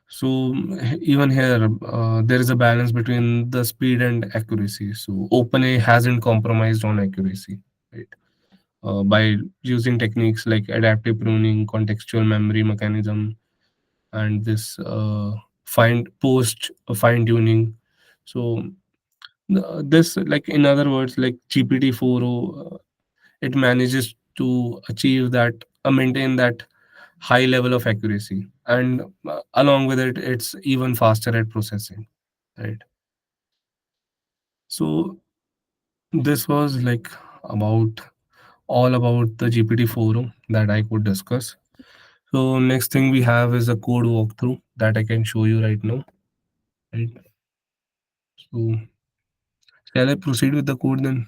so even here, there is a balance between the speed and accuracy. So OpenAI hasn't compromised on accuracy, right? By using techniques like adaptive pruning, contextual memory mechanism, and this find post fine tuning. So this, like in other words, like GPT-4o, it manages to achieve that, maintain that high level of accuracy, and along with it, it's even faster at processing. Right. So this was like about all about the GPT-4o that I could discuss. So next thing we have is a code walkthrough that I can show you right now. Right. So shall I proceed with the code then?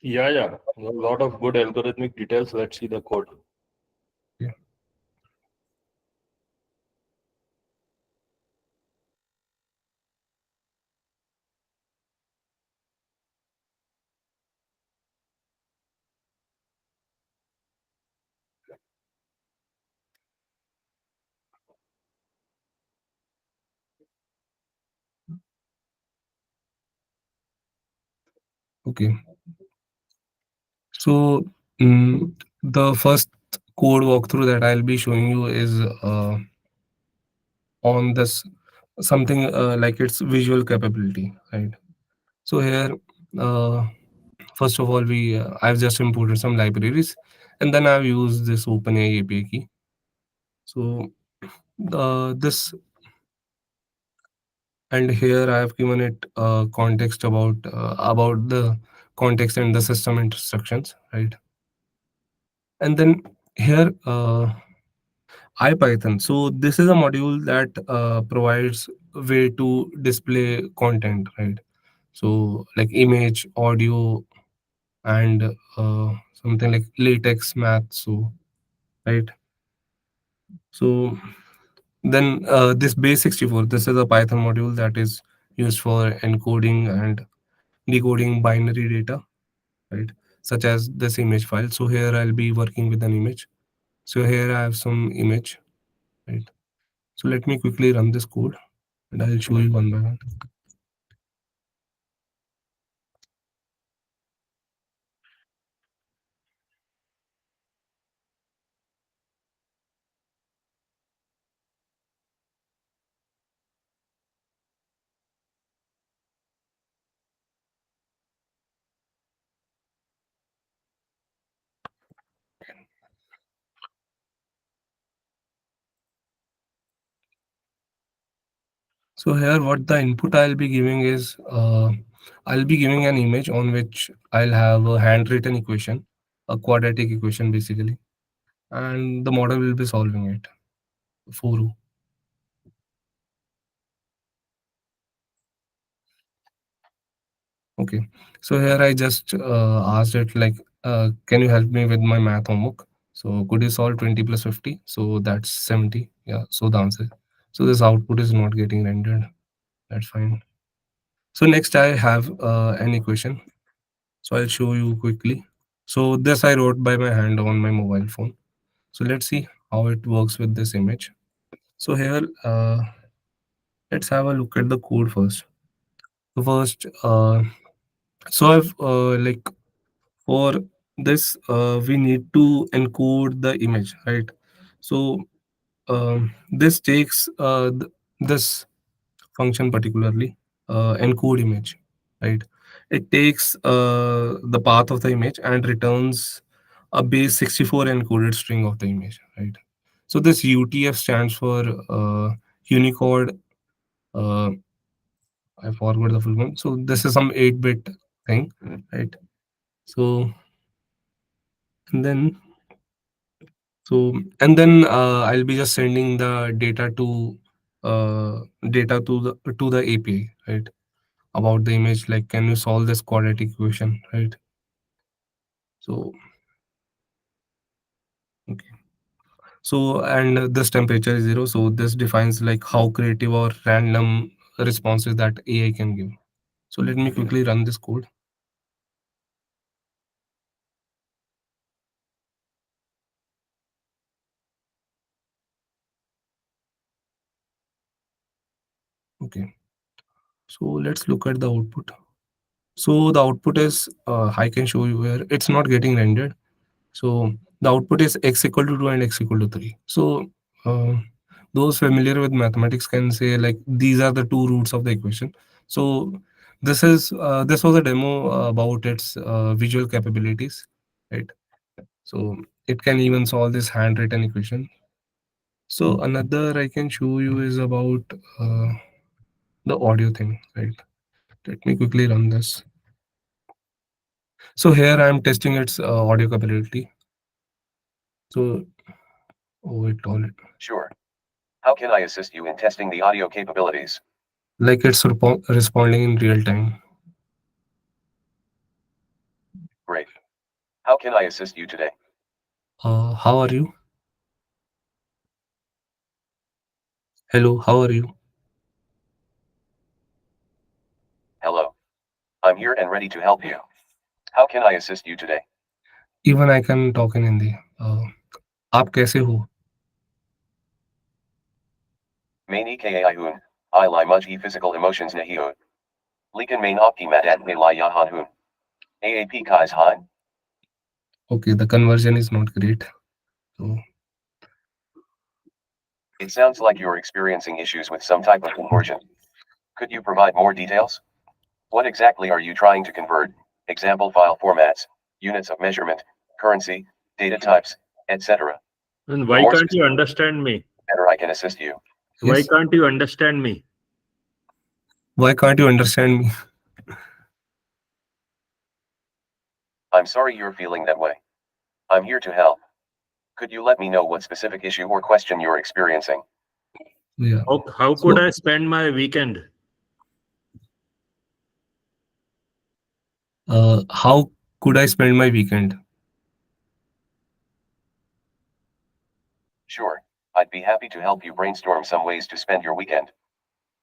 Yeah, yeah. A lot of good algorithmic details. Let's see the code. Yeah. Okay. So the first code walkthrough that I'll be showing you is on this something like its visual capability, right? So here, uh, first of all, we I've just imported some libraries, and then I've used this OpenAI API key. So this, and here I have given it context about the context and the system instructions, right? And then here IPython. So this is a module that provides way to display content, right? So like image, audio, and something like latex math. So right. So then this base64. This is a Python module that is used for encoding and decoding binary data, right? Such as this image file. So here I'll be working with an image. So here I have some image, right? So let me quickly run this code and I'll show you one by one. So here what the input I'll be giving is I'll be giving an image on which I'll have a handwritten equation, a quadratic equation basically, and the model will be solving it. 4o. Okay. So here I just asked it like, can you help me with my math homework? So could you solve 20 plus 50? So that's 70. Yeah. So the answer. So this output is not getting rendered. That's fine. So next I have an equation. So I'll show you quickly. So this I wrote by my hand on my mobile phone. So let's see how it works with this image. So here, let's have a look at the code first. So first, so I've like for this, we need to encode the image, right? So this takes this function particularly encode image, right? It takes the path of the image and returns a base 64 encoded string of the image, right? So this UTF stands for Unicode. Uh, I forgot the full one. So this is some 8-bit thing, right? So and then and then I'll be just sending the uh, data to the API, right? About the image, like can you solve this quadratic equation, right? So okay. So and this temperature is 0. So this defines like how creative or random responses that AI can give. So let me quickly run this code. Okay. So let's look at the output. So the output is I can show you where it's not getting rendered. So the output is x equal to 2 and x equal to 3. So uh, those familiar with mathematics can say like these are the two roots of the equation. So this was a demo about its visual capabilities, right? So it can even solve this handwritten equation. So another I can show you is about the audio thing, right? Let me quickly run this. So here I am testing its audio capability. So oh, it all Sure. How can I assist you in testing the audio capabilities? like it's responding in real time. Great. How can I assist you today? How are you? Hello, how are you? Hello. I'm here and ready to help you. How can I assist you today? Even I can talk in Hindi. आप कैसे हो? Maini kai hun. I lie much physical emotions nahiyo. Lekan main opki madat me lie yahan hun. AAP kai's high. Okay, the conversion is not great. So It sounds like you're experiencing issues with some type of conversion. Could you provide more details? What exactly are you trying to convert? Example file formats, units of measurement, currency, data types, etc. And The why more can't you specific, understand me? better I can assist you. Why yes. can't you understand me? Why can't you understand me? I'm sorry you're feeling that way. I'm here to help. Could you let me know what specific issue or question you're experiencing? Yeah. How could So I spend my weekend? how could I spend my weekend? Sure, I'd be happy to help you brainstorm some ways to spend your weekend.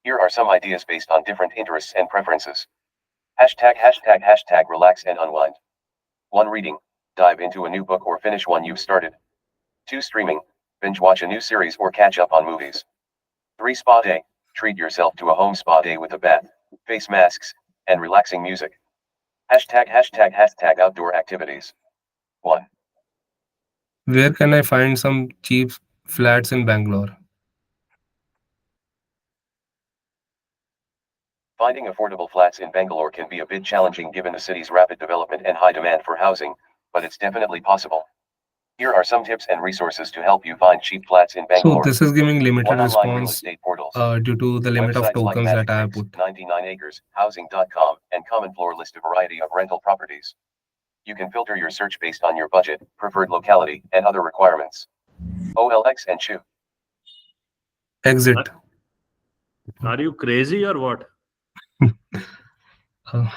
Here are some ideas based on different interests and preferences. Hashtag relax and unwind. 1. Reading. Dive into a new book or finish one you've started. 2. Streaming. Binge watch a new series or catch up on movies. 3. Spa day. Treat yourself to a home spa day with a bath, face masks, and relaxing music. Hashtag outdoor activities. 1. Where can I find some cheap flats in Bangalore? Finding affordable flats in Bangalore can be a bit challenging given the city's rapid development and high demand for housing, but it's definitely possible. Here are some tips and resources to help you find cheap flats in So Bangalore. this is giving limited 1. Online real response estate portals. due to the limit of Websites like tokens that Magic I have Bricks, put. 99 Acres, Housing.com, and Common Floor list a variety of rental properties. You can filter your search based on your budget, preferred locality, and other requirements. OLX and Chew. Exit. Are you crazy or what? Uh,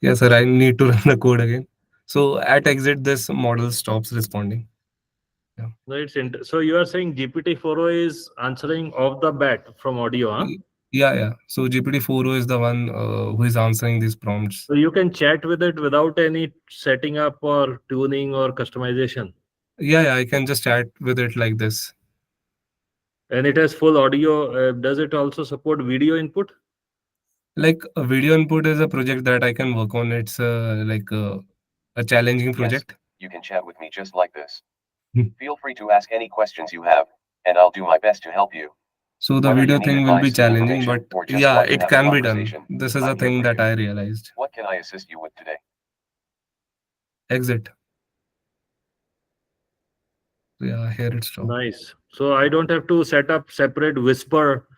yes, sir. I need to run the code again. So at exit, this model stops responding. Yeah. No, so you are saying GPT-4o is answering off the bat from audio, huh? Yeah, yeah. So GPT-4o is the one who is answering these prompts. So you can chat with it without any setting up or tuning or customization. Yeah, yeah. I can just chat with it like this. And it has full audio. Does it also support video input? Like a video input is a project that I can work on. It's like a challenging Yes, project. you can chat with me just like this. Feel free to ask any questions you have, and I'll do my best to help you. So the Whether you video need thing will be advice, challenging, information, but or just yeah, want to it have a can be done. conversation, This is a I'm here thing for that you. I realized. What can I assist you with today? Exit. Yeah, here it's stopped. Nice. So I don't have to set up separate whisper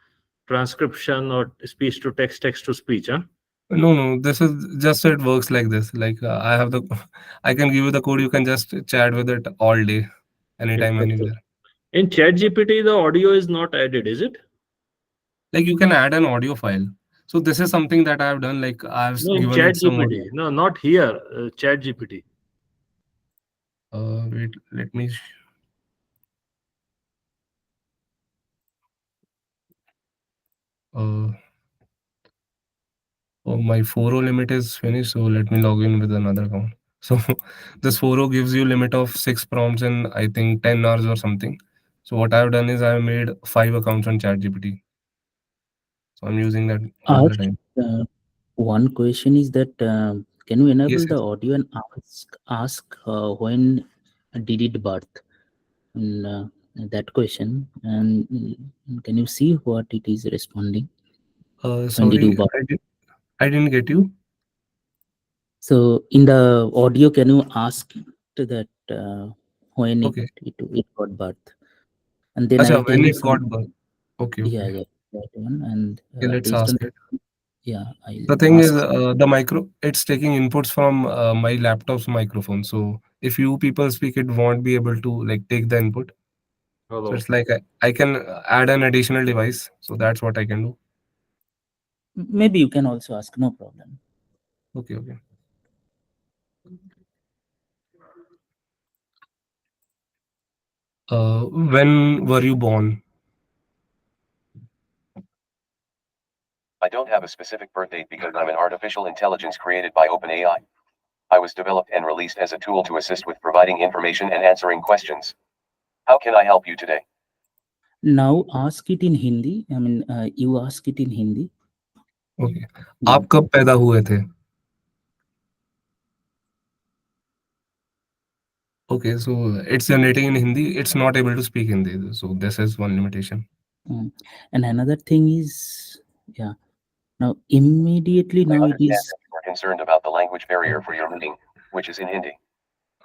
transcription or speech to text, text to speech, huh? No, no, this is just it works like this. Like I have the, I can give you the code. You can just chat with it all day, anytime, Interesting. anywhere. In ChatGPT, the audio is not added, is it? Like you can add an audio file. So this is something that I have done. Like I've No, in given it some audio. ChatGPT. No, not here. ChatGPT. Wait, let me. Uh, oh, my 4o limit is finished. So let me log in with another account. So this 4o gives you limit of 6 prompts in I think 10 hours or something. So what I've done is I made 5 accounts on ChatGPT. So I'm using that all the Ask, time. one question is that can you Yes, enable the yes. audio and ask when did it birth? And that question, and can you see what it is responding? When did you Sorry, birth? I didn't get you. So in the audio, can you ask to that when Okay. it got birth? And then Acha, I'll tell when you it some. got birth. Okay, Yeah, okay. yeah, that one. And Okay, let's based on ask that, it. yeah, The I'll thing is, ask. the micro, it's taking inputs from my laptop's microphone. So if you people speak, it won't be able to like take the input. So Hello. it's like I can add an additional device. So that's what I can do. Maybe you can also ask. No problem. Okay, okay. When were you born? I don't have a specific birth date because I'm an artificial intelligence created by OpenAI. I was developed and released as a tool to assist with providing information and answering questions. How can I help you today? Now ask it in Hindi. I mean, you ask it in Hindi. Okay. Yeah. आप कब पैदा हुए थे? Okay, so it's generating in Hindi. It's not able to speak Hindi. So this is one limitation. And another thing is, yeah. Now immediately I now it understand is. that you are concerned about the language barrier for your meeting, which is in Hindi.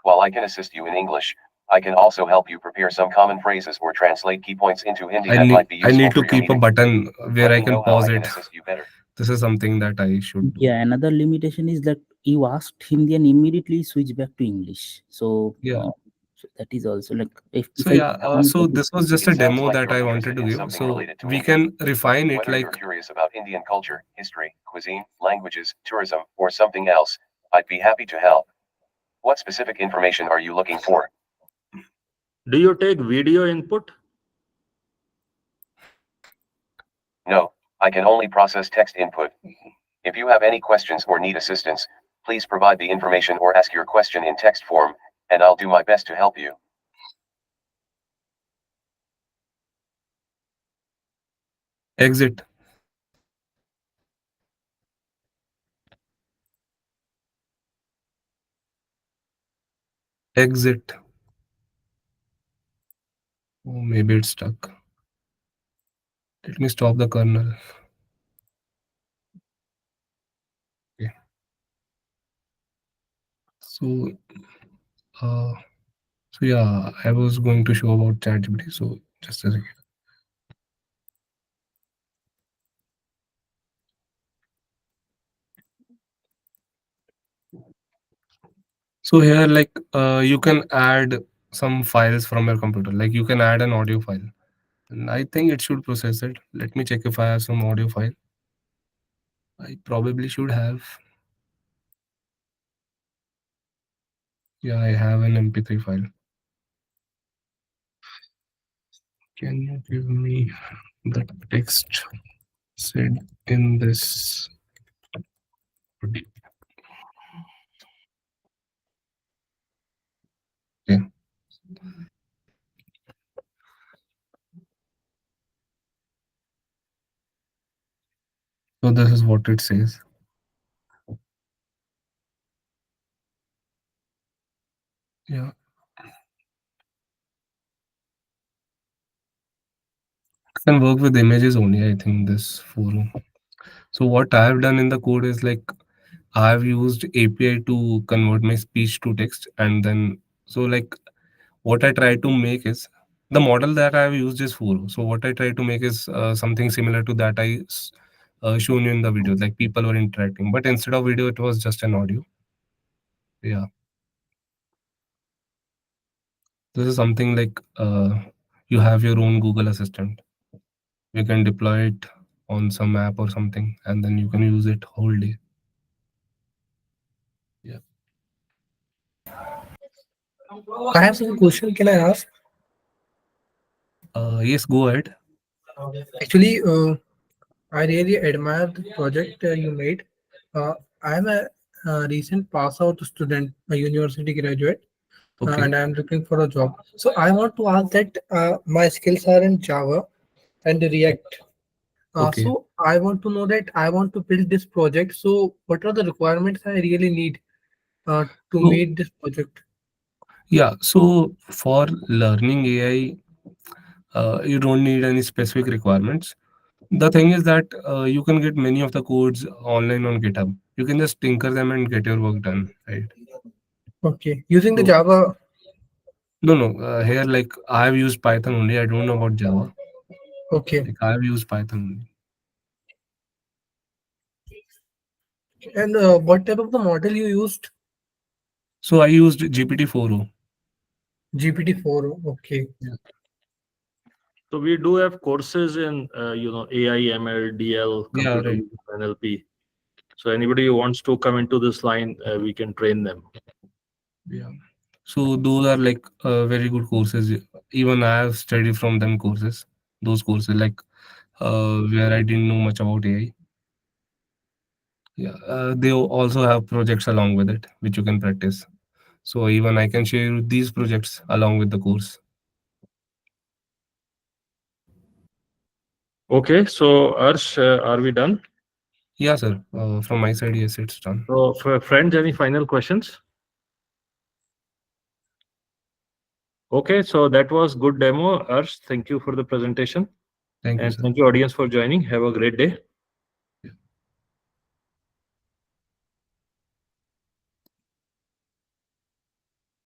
While I can assist you in English, I can also help you prepare some common phrases or translate key points into Hindi that might be I useful need for to your keep a meeting. button where Let I me can know how pause I can it. assist you better. This is something that I should do. Yeah, another limitation is that you asked Hindi and immediately switch back to English. So, Yeah. so that is also like if So I yeah, want so to. this was just It a sounds demo like that you're I wanted interested to in give. something So related to we India. can refine it Whether you're like, curious about Indian culture, history, cuisine, languages, tourism, or something else, I'd be happy to help. What specific information are you looking for? Do you take video input? No, I can only process text input. If you have any questions or need assistance, please provide the information or ask your question in text form, and I'll do my best to help you. exit, exit. Oh, maybe it's stuck. Let me stop the kernel. Okay. So, uh, So yeah, I was going to show about ChatGPT. So just a second. So here, like, you can add some files from your computer. Like you can add an audio file, and I think it should process it. Let me check if I have some audio file. I probably should have. Yeah, I have an MP3 file. Can you give me the text said in this? Yeah. So this is what it says. Yeah. Can work with images only, I think, this 4o. So what I have done in the code is like I have used API to convert my speech to text, and then so like what I try to make is the model that I have used is 4o. So what I try to make is something similar to that shown you in the video, like people were interacting, but instead of video, it was just an audio. Yeah, this is something like you have your own Google Assistant. You can deploy it on some app or something, and then you can use it whole day. Yeah. I have some question. Can I ask? Yes, go ahead. Actually, I really admire the project you made. Uh, I'm a recent pass out student, a university graduate, Okay. and I'm looking for a job. So I want to ask that my skills are in Java and React. Okay. So I want to know that I want to build this project. So what are the requirements I really need to So meet this project? yeah, so for learning AI, you don't need any specific requirements. The thing is that you can get many of the codes online on GitHub. You can just tinker them and get your work done, right? Okay, using the So Java. no, here like I have used Python only. I don't know about Java. Okay, Like I have used Python only. and what type of the model you used? So I used GPT-4o. GPT-4o. Okay. Yeah. So we do have courses in AI, ML, DL, Yeah, computer right. vision, NLP. So anybody who wants to come into this line, we can train them. Yeah. So those are like very good courses. Even I have studied from them courses. Those courses like where I didn't know much about AI. Yeah, they also have projects along with it, which you can practice. So even I can share these projects along with the course. Okay, so Arsh, are we done? Yeah, sir. From my side, yes, it's done. So for friends, any final questions? Okay, so that was good demo, Arsh. Thank you for the presentation. Thank you, And sir. thank you, audience, for joining. Have a great day.